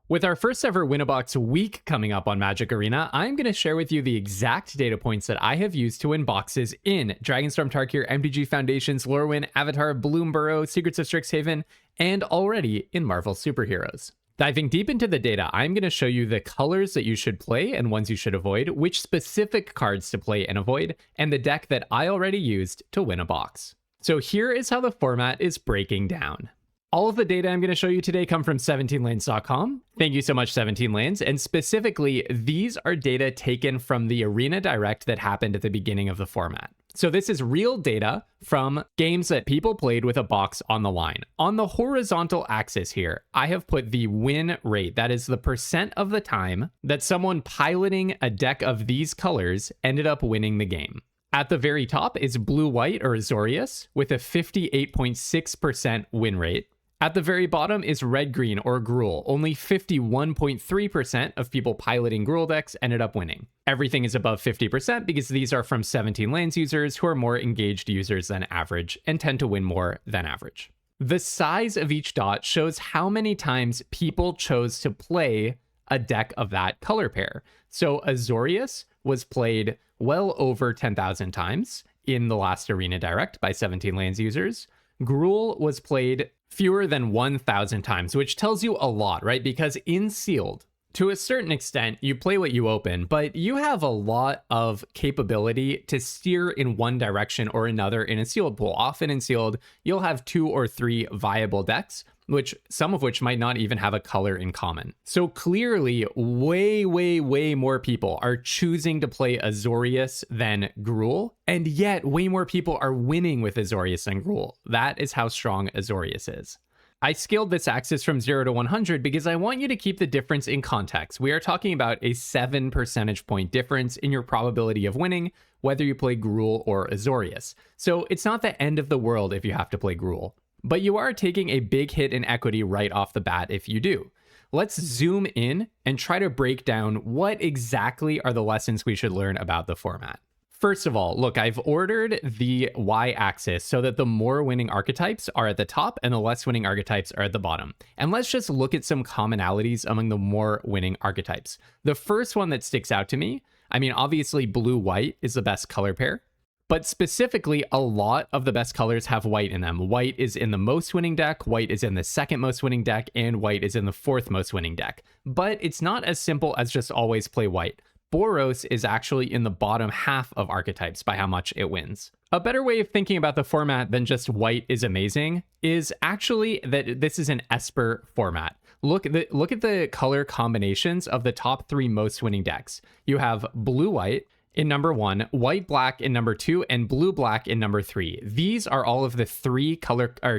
With our first ever Winabox week coming up on Magic Arena, I'm going to share with you the exact data points that I have used to win boxes in Dragonstorm Tarkir, MTG Foundations, Lorwyn, Avatar, Bloomburrow, Secrets of Strixhaven, and already in Marvel Superheroes. Diving deep into the data, I'm going to show you the colors that you should play and ones you should avoid, which specific cards to play and avoid, and the deck that I already used to win a box. So here is how the format is breaking down. All of the data I'm going to show you today come from 17lanes.com. Thank you so much, 17lanes. And specifically, these are data taken from the arenadirect that happened at the beginning of the format. So this is real data from games that people played with a box on the line. On the horizontal axis here, I have put the win rate. That is the percent of the time that someone piloting a deck of these colors ended up winning the game. At the very top is blue-white or Azorius with a 58.6% win rate. At the very bottom is red-green or Gruul. Only 51.3% of people piloting Gruul decks ended up winning. Everything is above 50% because these are from 17 lanes users who are more engaged users than average and tend to win more than average. The size of each dot shows how many times people chose to play a deck of that color pair. So Azorius was played well over 10,000 times in the last arenadirect by 17 lanes users. Gruul was played fewer than 1,000 times, which tells you a lot, right? Because in sealed, to a certain extent, you play what you open, but you have a lot of capability to steer in one direction or another in a sealed pool. Often in sealed, you'll have 2 or 3 viable decks, some of which might not even have a color in common. So clearly, way more people are choosing to play Azorius than Gruul, and yet way more people are winning with Azorius than Gruul. That is how strong Azorius is. I scaled this axis from 0 to 100 because I want you to keep the difference in context. We are talking about a 7 percentage point difference in your probability of winning, whether you play Gruul or Azorius. So it's not the end of the world if you have to play Gruul. But you are taking a big hit in equity right off the bat if you do. Let's zoom in and try to break down what exactly are the lessons we should learn about the format. First of all, look, I've ordered the y-axis so that the more winning archetypes are at the top and the less winning archetypes are at the bottom. And let's just look at some commonalities among the more winning archetypes. The first one that sticks out to me, obviously blue-white is the best color pair. But specifically, a lot of the best colors have white in them. White is in the most winning deck, white is in the second most winning deck, and white is in the fourth most winning deck. But it's not as simple as just always play white. Boros is actually in the bottom half of archetypes by how much it wins. A better way of thinking about the format than just white is amazing is actually that this is an Esper format. Look at the color combinations of the top 3 most winning decks. You have blue-white in number 1, white-black in number 2, and blue-black in number 3. These are all of the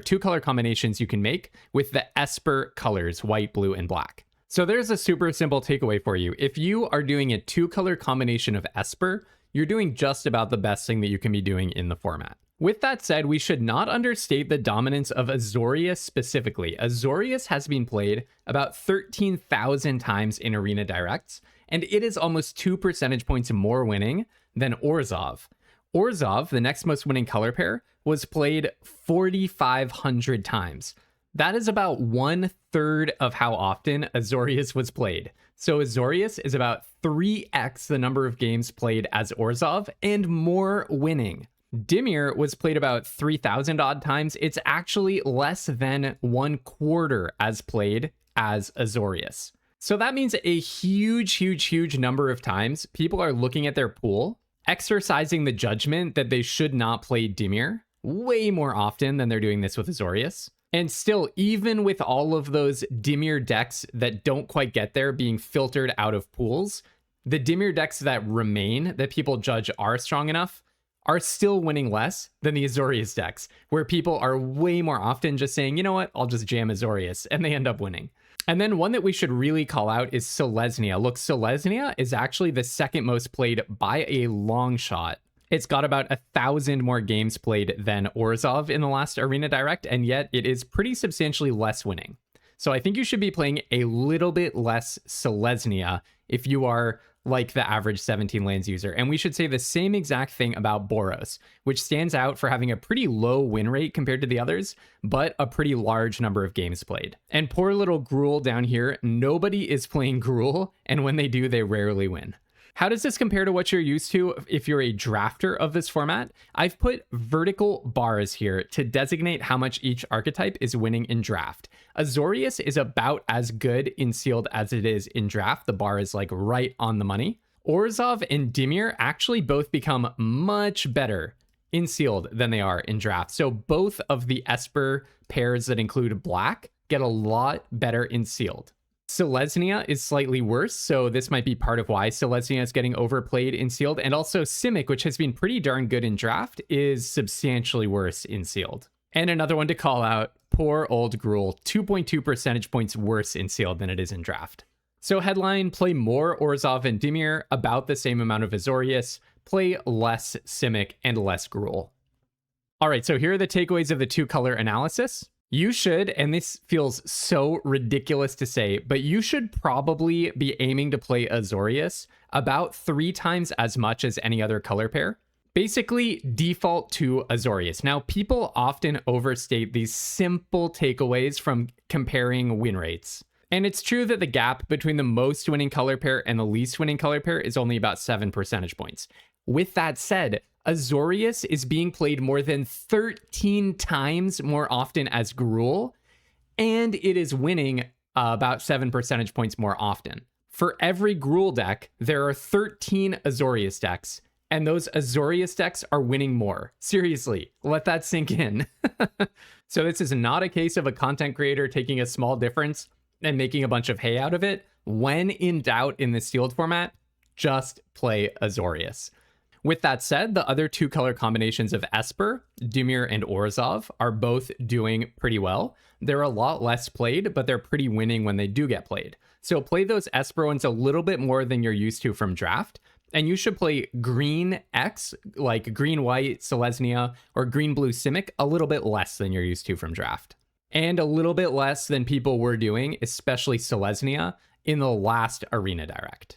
2 color combinations you can make with the Esper colors, white, blue, and black. So there's a super simple takeaway for you. If you are doing a 2-color combination of Esper, you're doing just about the best thing that you can be doing in the format. With that said, we should not understate the dominance of Azorius specifically. Azorius has been played about 13,000 times in arenadirects, and it is almost 2 percentage points more winning than Orzhov. Orzhov, the next most winning color pair, was played 4,500 times. That is about 1/3 of how often Azorius was played. So Azorius is about 3x the number of games played as Orzhov and more winning. Dimir was played about 3,000 odd times. It's actually less than 1/4 as played as Azorius. So that means a huge number of times people are looking at their pool, exercising the judgment that they should not play Dimir way more often than they're doing this with Azorius. And still, even with all of those Dimir decks that don't quite get there being filtered out of pools, the Dimir decks that remain, that people judge are strong enough, are still winning less than the Azorius decks, where people are way more often just saying, you know what, I'll just jam Azorius, and they end up winning. And then one that we should really call out is Selesnya. Look, Selesnya is actually the second most played by a long shot. It's got about 1,000 more games played than Orzhov in the last arenadirect, and yet it is pretty substantially less winning. So I think you should be playing a little bit less Selesnya if you are like the average 17 lands user. And we should say the same exact thing about Boros, which stands out for having a pretty low win rate compared to the others, but a pretty large number of games played. And poor little Gruul down here, nobody is playing Gruul, and when they do, they rarely win. How does this compare to what you're used to if you're a drafter of this format? I've put vertical bars here to designate how much each archetype is winning in draft. Azorius is about as good in sealed as it is in draft. The bar is like right on the money. Orzhov and Dimir actually both become much better in sealed than they are in draft. So both of the Esper pairs that include black get a lot better in sealed. Selesnya is slightly worse, so this might be part of why Selesnya is getting overplayed in sealed. And also Simic, which has been pretty darn good in draft, is substantially worse in sealed. And another one to call out, poor old Gruul, 2.2 percentage points worse in sealed than it is in draft. So headline, play more Orzhov and Dimir, about the same amount of Azorius, play less Simic and less Gruul. All right, so here are the takeaways of the two-color analysis. You should, and this feels so ridiculous to say, but you should probably be aiming to play Azorius about 3 times as much as any other color pair. Basically, default to Azorius. Now, people often overstate these simple takeaways from comparing win rates. And it's true that the gap between the most winning color pair and the least winning color pair is only about 7 percentage points. With that said, Azorius is being played more than 13 times more often as Gruul, and it is winning about 7 percentage points more often. For every Gruul deck, there are 13 Azorius decks, and those Azorius decks are winning more. Seriously, let that sink in. So this is not a case of a content creator taking a small difference and making a bunch of hay out of it. When in doubt in the sealed format, just play Azorius. With that said, the other two color combinations of Esper, Dimir, and Orzhov are both doing pretty well. They're a lot less played, but they're pretty winning when they do get played. So play those Esper ones a little bit more than you're used to from draft. And you should play green X, like green-white Selesnya, or green-blue Simic, a little bit less than you're used to from draft. And a little bit less than people were doing, especially Selesnya, in the last arenadirect.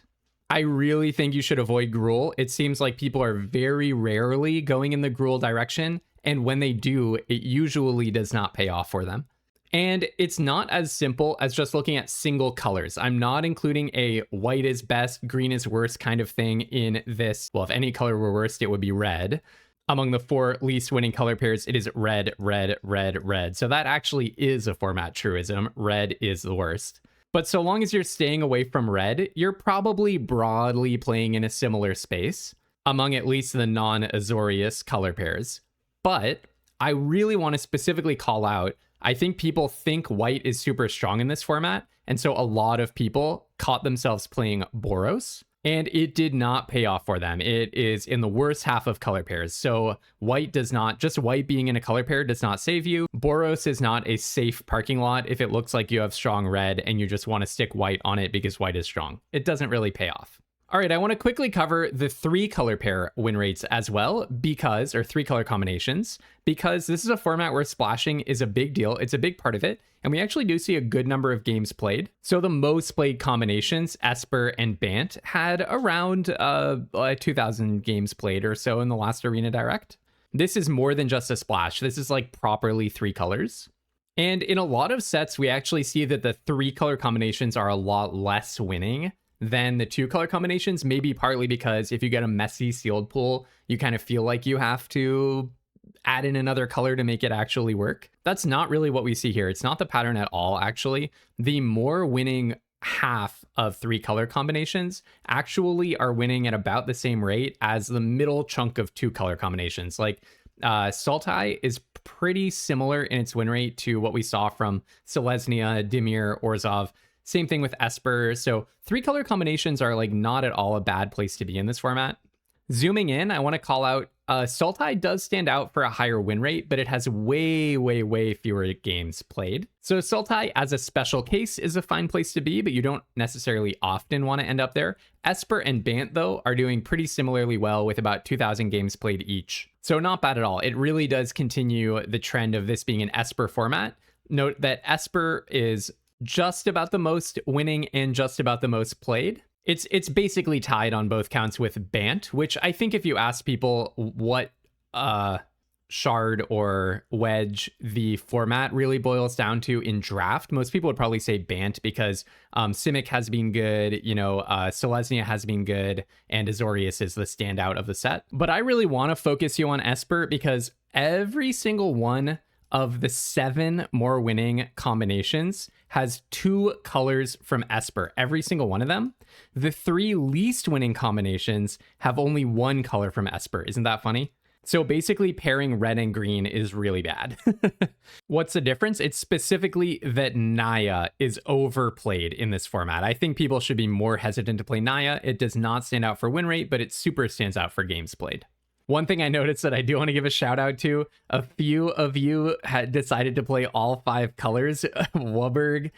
I really think you should avoid Gruul. It seems like people are very rarely going in the Gruul direction, and when they do, it usually does not pay off for them. And it's not as simple as just looking at single colors. I'm not including a white is best, green is worst kind of thing in this. Well, if any color were worst, it would be red. Among the 4 least winning color pairs, it is red, red, red, red. So that actually is a format truism. Red is the worst. But so long as you're staying away from red, you're probably broadly playing in a similar space among at least the non-Azorius color pairs. But I really want to specifically call out, I think people think white is super strong in this format, and so a lot of people caught themselves playing Boros, and it did not pay off for them. It is in the worst half of color pairs. So white does not, just white being in a color pair does not save you. Boros is not a safe parking lot if it looks like you have strong red and you just want to stick white on it because white is strong. It doesn't really pay off. All right, I want to quickly cover the 3 color pair win rates as well, or 3 color combinations, because this is a format where splashing is a big deal. It's a big part of it, and we actually do see a good number of games played. So the most played combinations, Esper and Bant, had around 2,000 games played or so in the last arenadirect. This is more than just a splash. This is like properly 3 colors. And in a lot of sets, we actually see that the 3 color combinations are a lot less winning than the 2 color combinations, maybe partly because if you get a messy sealed pool, you kind of feel like you have to add in another color to make it actually work. That's not really what we see here. It's not the pattern at all, actually. The more winning half of 3 color combinations actually are winning at about the same rate as the middle chunk of 2 color combinations. Like Sultai is pretty similar in its win rate to what we saw from Selesnya, Dimir, Orzhov. Same thing with Esper. So 3 color combinations are like not at all a bad place to be in this format. Zooming in, I want to call out Sultai does stand out for a higher win rate, but it has way, way, way fewer games played. So Sultai as a special case is a fine place to be, but you don't necessarily often want to end up there. Esper and Bant, though, are doing pretty similarly well with about 2,000 games played each. So not bad at all. It really does continue the trend of this being an Esper format. Note that Esper is just about the most winning and just about the most played. It's basically tied on both counts with Bant, which I think if you ask people what shard or wedge the format really boils down to in draft, most people would probably say Bant because Simic has been good, Selesnya has been good, and Azorius is the standout of the set. But I really want to focus you on Esper because every single one of the 7 more winning combinations has 2 colors from Esper, every single one of them. The 3 least winning combinations have only 1 color from Esper. Isn't that funny? So basically pairing red and green is really bad. What's the difference? It's specifically that Naya is overplayed in this format. I think people should be more hesitant to play Naya. It does not stand out for win rate, but it super stands out for games played. One thing I noticed that I do want to give a shout out to, a few of you had decided to play all 5 colors. Waberg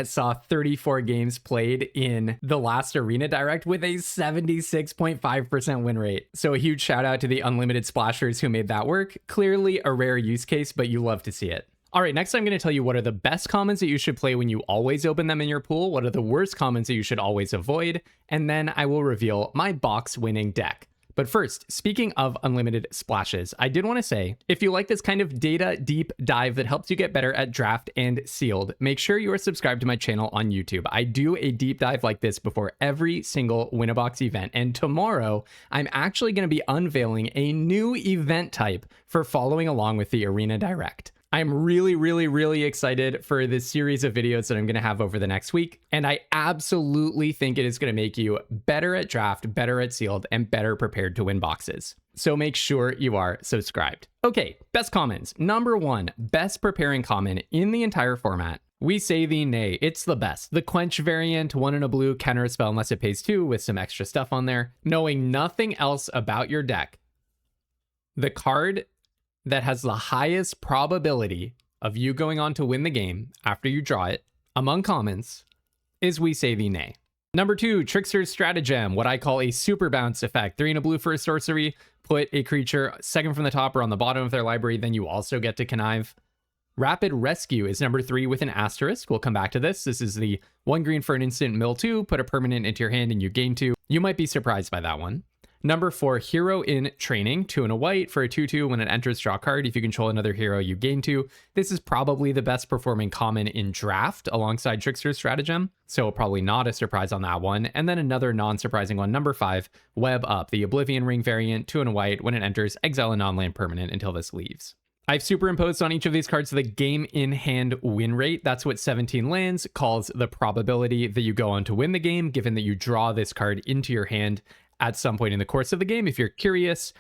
saw 34 games played in the last arenadirect with a 76.5% win rate. So a huge shout out to the unlimited splashers who made that work. Clearly a rare use case, but you love to see it. All right, next I'm going to tell you what are the best commons that you should play when you always open them in your pool, what are the worst commons that you should always avoid, and then I will reveal my box winning deck. But first, speaking of unlimited splashes, I did want to say, if you like this kind of data deep dive that helps you get better at draft and sealed, make sure you are subscribed to my channel on YouTube. I do a deep dive like this before every single Winabox event. And tomorrow, I'm actually going to be unveiling a new event type for following along with the arenadirect. I'm really excited for this series of videos that I'm going to have over the next week, and I absolutely think it is going to make you better at draft, better at sealed, and better prepared to win boxes. So make sure you are subscribed. Okay, best commons. Number 1, best preparing common in the entire format. We say the Nay. It's the best. The Quench variant, 1 in a blue, counter a spell unless it pays 2 with some extra stuff on there. Knowing nothing else about your deck, the card that has the highest probability of you going on to win the game after you draw it among commons is We Say the Nay. Number 2, Trickster's Stratagem, what I call a super bounce effect. 3 in a blue for a sorcery, put a creature second from the top or on the bottom of their library, then you also get to connive. Rapid Rescue is number 3 with an asterisk. We'll come back to this. This is the 1 green for an instant, mill 2, put a permanent into your hand and you gain 2. You might be surprised by that one. Number 4, Hero in Training, 2 and a white for a 2/2. When it enters, draw a card. If you control another hero, you gain 2. This is probably the best performing common in draft alongside Trickster's Stratagem, so probably not a surprise on that one. And then another non-surprising one, number 5, Web Up, the Oblivion Ring variant, 2 and a white. When it enters, exile a non-land permanent until this leaves. I've superimposed on each of these cards the game in hand win rate. That's what 17 lands calls the probability that you go on to win the game, given that you draw this card into your hand at some point in the course of the game. If you're curious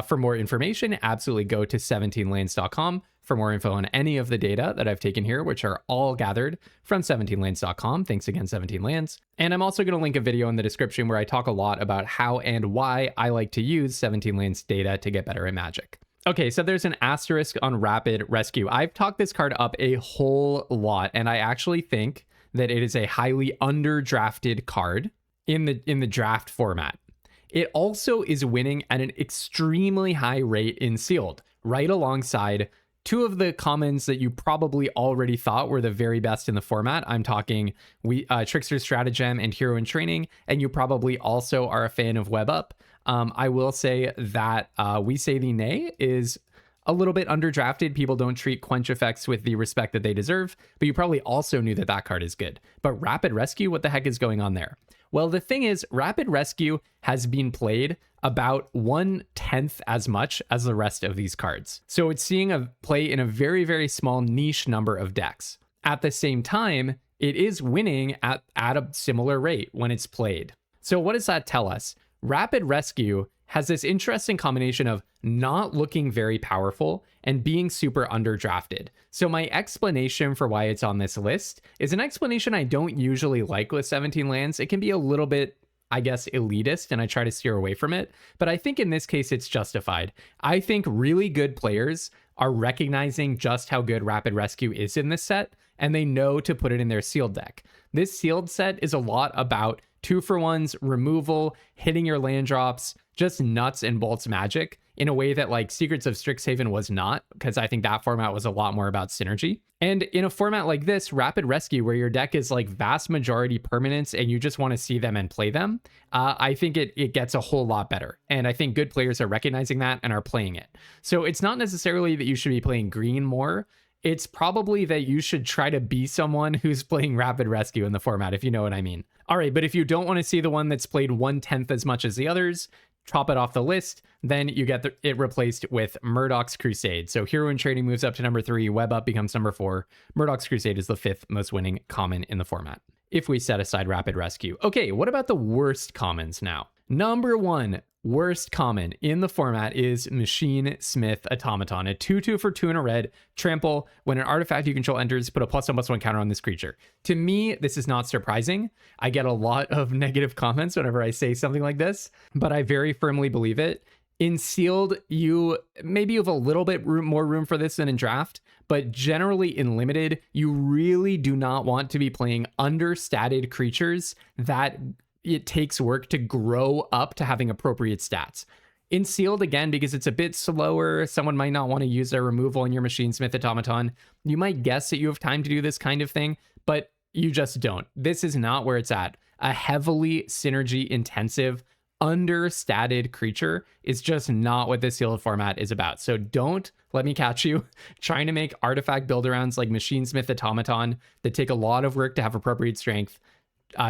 for more information, absolutely go to 17lands.com for more info on any of the data that I've taken here, which are all gathered from 17lands.com. Thanks again, 17 Lands. And I'm also going to link a video in the description where I talk a lot about how and why I like to use 17 Lands data to get better at Magic. Okay, so there's an asterisk on Rapid Rescue. I've talked this card up a whole lot, and I actually think that it is a highly underdrafted card in the draft format. It also is winning at an extremely high rate in sealed, right alongside 2 of the commons that you probably already thought were the very best in the format. I'm talking Trickster's Stratagem and Hero in Training, and you probably also are a fan of Web Up. I will say that We Say the Nay is a little bit underdrafted. People don't treat quench effects with the respect that they deserve, but you probably also knew that that card is good. But Rapid Rescue, what the heck is going on there? Well, the thing is, Rapid Rescue has been played about 1/10 as much as the rest of these cards. So it's seeing a play in a very small niche number of decks. At the same time, it is winning at a similar rate when it's played. So what does that tell us? Rapid Rescue has this interesting combination of not looking very powerful and being super underdrafted. So my explanation for why it's on this list is an explanation I don't usually like with 17 Lands. It can be a little bit, I guess, elitist, and I try to steer away from it. But I think in this case, it's justified. I think really good players are recognizing just how good Rapid Rescue is in this set, and they know to put it in their sealed deck. This sealed set is a lot about 2-for-1s, removal, hitting your land drops, just nuts and bolts magic. in a way that like Secrets of Strixhaven was not, because I think that format was a lot more about synergy. And in a format like this, Rapid Rescue, where your deck is like vast majority permanents and you just want to see them and play them, I think it gets a whole lot better. And I think good players are recognizing that and are playing it. So it's not necessarily that you should be playing green more. It's probably that you should try to be someone who's playing Rapid Rescue in the format, if you know what I mean. All right, but if you don't want to see the one that's played 1/10 as much as the others, chop it off the list, then you get it replaced with Murdoch's Crusade. So Hero in Training moves up to number 3, Web Up becomes number 4. Murdoch's Crusade is the 5th most winning common in the format, if we set aside Rapid Rescue. Okay, what about the worst commons now? Number 1 worst common in the format is Machine Smith Automaton. A 2/2 for 2 and a red, trample. When an artifact you control enters, put a +1/+1 counter on this creature. To me, this is not surprising. I get a lot of negative comments whenever I say something like this, but I very firmly believe it. In Sealed, you have a little bit more room for this than in Draft, but generally in Limited, you really do not want to be playing understated creatures that it takes work to grow up to having appropriate stats. In Sealed, again, because it's a bit slower, someone might not want to use their removal in your Machine Smith Automaton. You might guess that you have time to do this kind of thing, but you just don't. This is not where it's at. A heavily synergy intensive, understated creature is just not what the Sealed format is about. So don't let me catch you trying to make artifact build-arounds like Machine Smith Automaton that take a lot of work to have appropriate strength,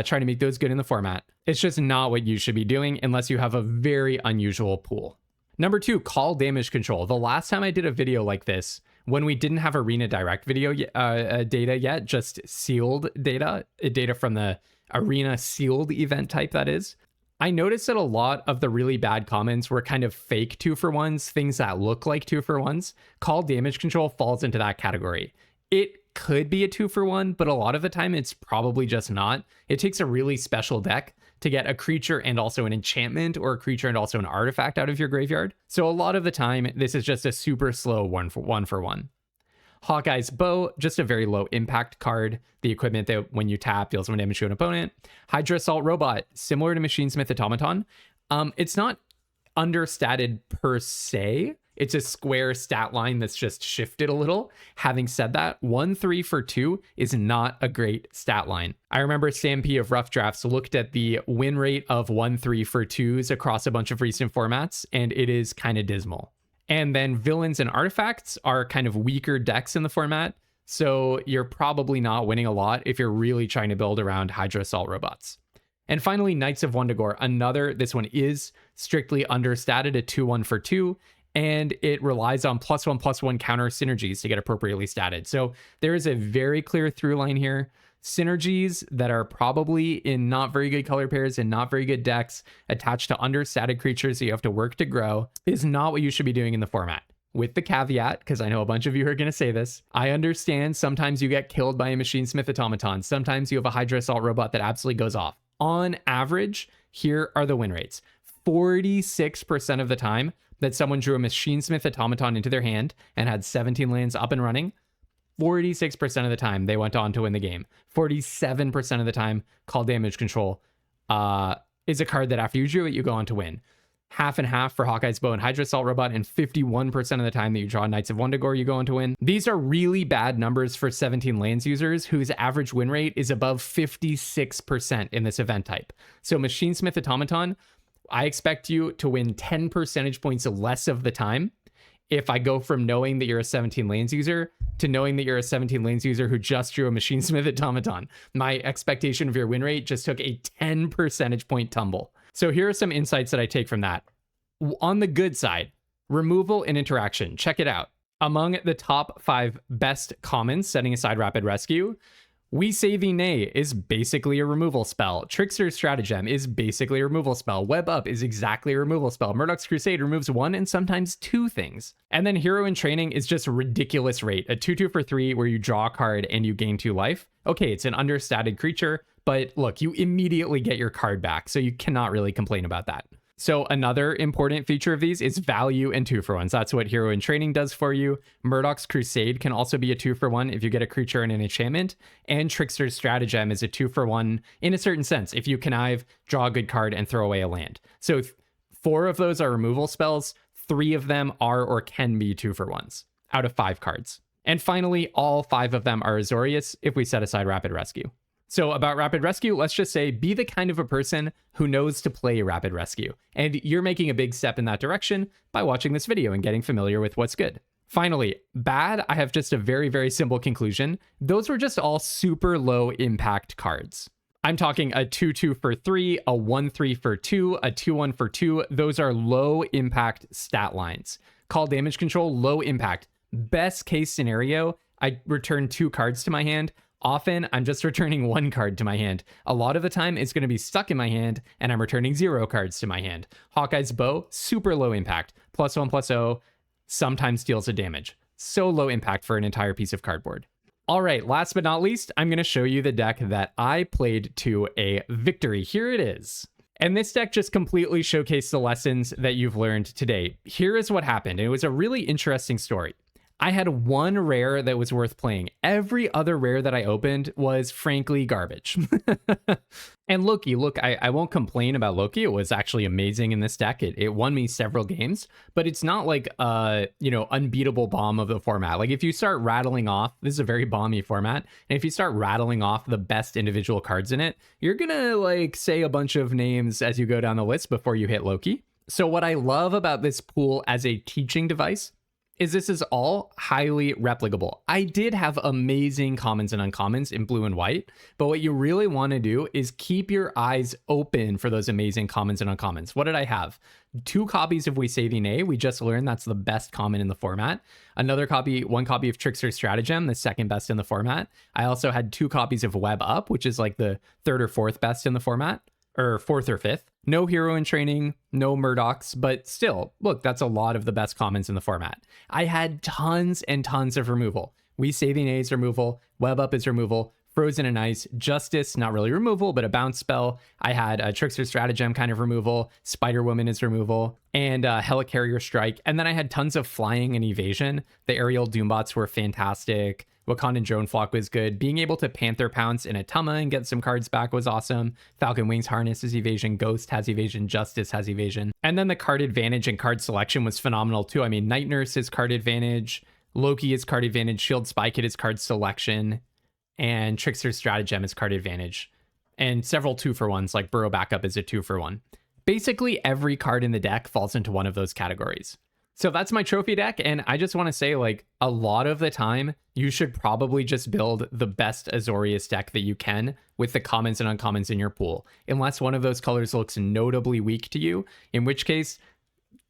trying to make those good in the format. It's just not what you should be doing unless you have a very unusual pool. Number 2, call damage control. The last time I did a video like this, when we didn't have arenadirect video data yet, just sealed data from the arena sealed event type, that is, I noticed that a lot of the really bad comments were kind of fake 2-for-1s, things that look like 2-for-1s. Call damage control falls into that category. It could be a 2-for-1, but a lot of the time it's probably just not. It takes a really special deck to get a creature and also an enchantment, or a creature and also an artifact out of your graveyard. So a lot of the time, this is just a super slow 1-for-1. Hawkeye's Bow, just a very low impact card. The equipment that when you tap deals 1 damage to an opponent. Hydra Assault Robot, similar to Machine Smith Automaton. It's not understated per se. It's a square stat line that's just shifted a little. Having said that, 1/3 for 2 is not a great stat line. I remember Sam P of Rough Drafts looked at the win rate of 1/3 for 2s across a bunch of recent formats, and it is kind of dismal. And then villains and artifacts are kind of weaker decks in the format, so you're probably not winning a lot if you're really trying to build around Hydra Assault Robots. And finally, Knights of Wundagore, this one is strictly understated at 2/1 for 2, and it relies on +1/+1 counter synergies to get appropriately statted. So there is a very clear through line here. Synergies that are probably in not very good color pairs and not very good decks attached to understated creatures that you have to work to grow is not what you should be doing in the format. With the caveat, because I know a bunch of you are going to say this, I understand sometimes you get killed by a Machine Smith Automaton. Sometimes you have a Hydra Assault Robot that absolutely goes off. On average, here are the win rates. 46% of the time that someone drew a Machine Smith Automaton into their hand and had 17 lands up and running, 46% of the time they went on to win the game. 47% of the time, Call Damage Control is a card that after you drew it, you go on to win. Half and half for Hawkeye's Bow and Hydra Assault Robot, and 51% of the time that you draw Knights of Wundagore, you go on to win. These are really bad numbers for 17 lands users whose average win rate is above 56% in this event type. So Machine Smith Automaton, I expect you to win 10 percentage points less of the time if I go from knowing that you're a 17 lanes user to knowing that you're a 17 lanes user who just drew a Machine Smith Automaton. My expectation of your win rate just took a 10 percentage point tumble. So here are some insights that I take from that. On the good side, removal and interaction. Check it out. Among the top 5 best commons, setting aside Rapid Rescue, We Say Thee Nay is basically a removal spell. Trickster's Stratagem is basically a removal spell. Web Up is exactly a removal spell. Murdoch's Crusade removes 1 and sometimes 2 things. And then Hero in Training is just a ridiculous rate. A 2/2 for 3 where you draw a card and you gain 2 life. Okay, it's an understated creature, but look, you immediately get your card back, so you cannot really complain about that. So another important feature of these is value and 2-for-1s. That's what Hero in Training does for you. Murdoch's Crusade can also be a 2-for-1 if you get a creature and an enchantment. And Trickster's Stratagem is a 2-for-1 in a certain sense, if you connive, draw a good card, and throw away a land. So 4 of those are removal spells. 3 of them are or can be 2-for-1s out of 5 cards. And finally, all 5 of them are Azorius if we set aside Rapid Rescue. So about Rapid Rescue, let's just say be the kind of a person who knows to play Rapid Rescue. And you're making a big step in that direction by watching this video and getting familiar with what's good. Finally, bad, I have just a very, very simple conclusion. Those were just all super low impact cards. I'm talking a 2-2 for 3, a 1-3 for 2, a 2-1 for 2. Those are low impact stat lines. Call damage control, low impact. Best case scenario, I return 2 cards to my hand. Often, I'm just returning 1 card to my hand. A lot of the time, it's going to be stuck in my hand, and I'm returning 0 cards to my hand. Hawkeye's Bow, super low impact. +1/+0, sometimes deals a damage. So low impact for an entire piece of cardboard. All right, last but not least, I'm going to show you the deck that I played to a victory. Here it is. And this deck just completely showcased the lessons that you've learned today. Here is what happened. It was a really interesting story. I had 1 rare that was worth playing. Every other rare that I opened was frankly garbage. And Loki, look, I won't complain about Loki. It was actually amazing in this deck. It won me several games, but it's not like unbeatable bomb of the format. Like if you start rattling off, this is a very bomby format, and if you start rattling off the best individual cards in it, you're gonna like say a bunch of names as you go down the list before you hit Loki. So what I love about this pool as a teaching device is this is all highly replicable. I did have amazing commons and uncommons in blue and white, but what you really want to do is keep your eyes open for those amazing commons and uncommons. What did I have? 2 copies of We Saving A. We just learned that's the best common in the format. Another copy, 1 copy of Trickster Stratagem, the second best in the format. I also had 2 copies of Web Up, which is like the 3rd or 4th best in the format. Or 4th or 5th. No Hero in Training, no Murdochs, but still, look, that's a lot of the best commons in the format. I had tons and tons of removal. We Saving A is removal, Web Up is removal, Frozen in Ice, Justice, not really removal, but a bounce spell. I had a Trickster Stratagem kind of removal, Spider Woman is removal, and Helicarrier Strike. And then I had tons of flying and evasion. The aerial Doombots were fantastic. Wakandan Drone Flock was good. Being able to Panther Pounce in a Tama and get some cards back was awesome. Falcon Wings Harness is evasion. Ghost has evasion. Justice has evasion. And then the card advantage and card selection was phenomenal too. I mean, Night Nurse is card advantage. Loki is card advantage. Shield Spy Kit is card selection. And Trickster Stratagem is card advantage. And several 2-for-1s like Burrow Backup is a 2-for-1. Basically, every card in the deck falls into one of those categories. So that's my trophy deck, and I just want to say, like, a lot of the time, you should probably just build the best Azorius deck that you can with the commons and uncommons in your pool, unless one of those colors looks notably weak to you, in which case,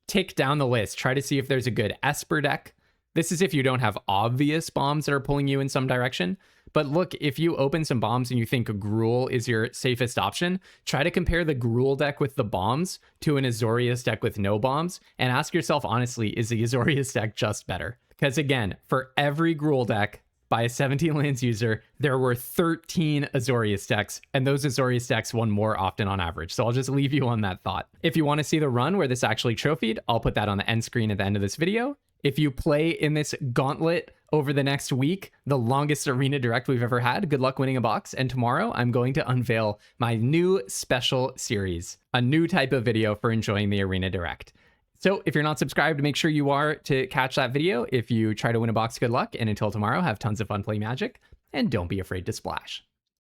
tick down the list. Try to see if there's a good Esper deck. This is if you don't have obvious bombs that are pulling you in some direction. But look, if you open some bombs and you think Gruul is your safest option, try to compare the Gruul deck with the bombs to an Azorius deck with no bombs, and ask yourself honestly, is the Azorius deck just better? Because again, for every Gruul deck by a 17 lands user, there were 13 Azorius decks, and those Azorius decks won more often on average. So I'll just leave you on that thought. If you want to see the run where this actually trophied, I'll put that on the end screen at the end of this video. If you play in this gauntlet over the next week, the longest Arena Direct we've ever had, good luck winning a box. And tomorrow I'm going to unveil my new special series, a new type of video for enjoying the Arena Direct. So if you're not subscribed, make sure you are to catch that video. If you try to win a box, good luck. And until tomorrow, have tons of fun playing Magic, and don't be afraid to splash.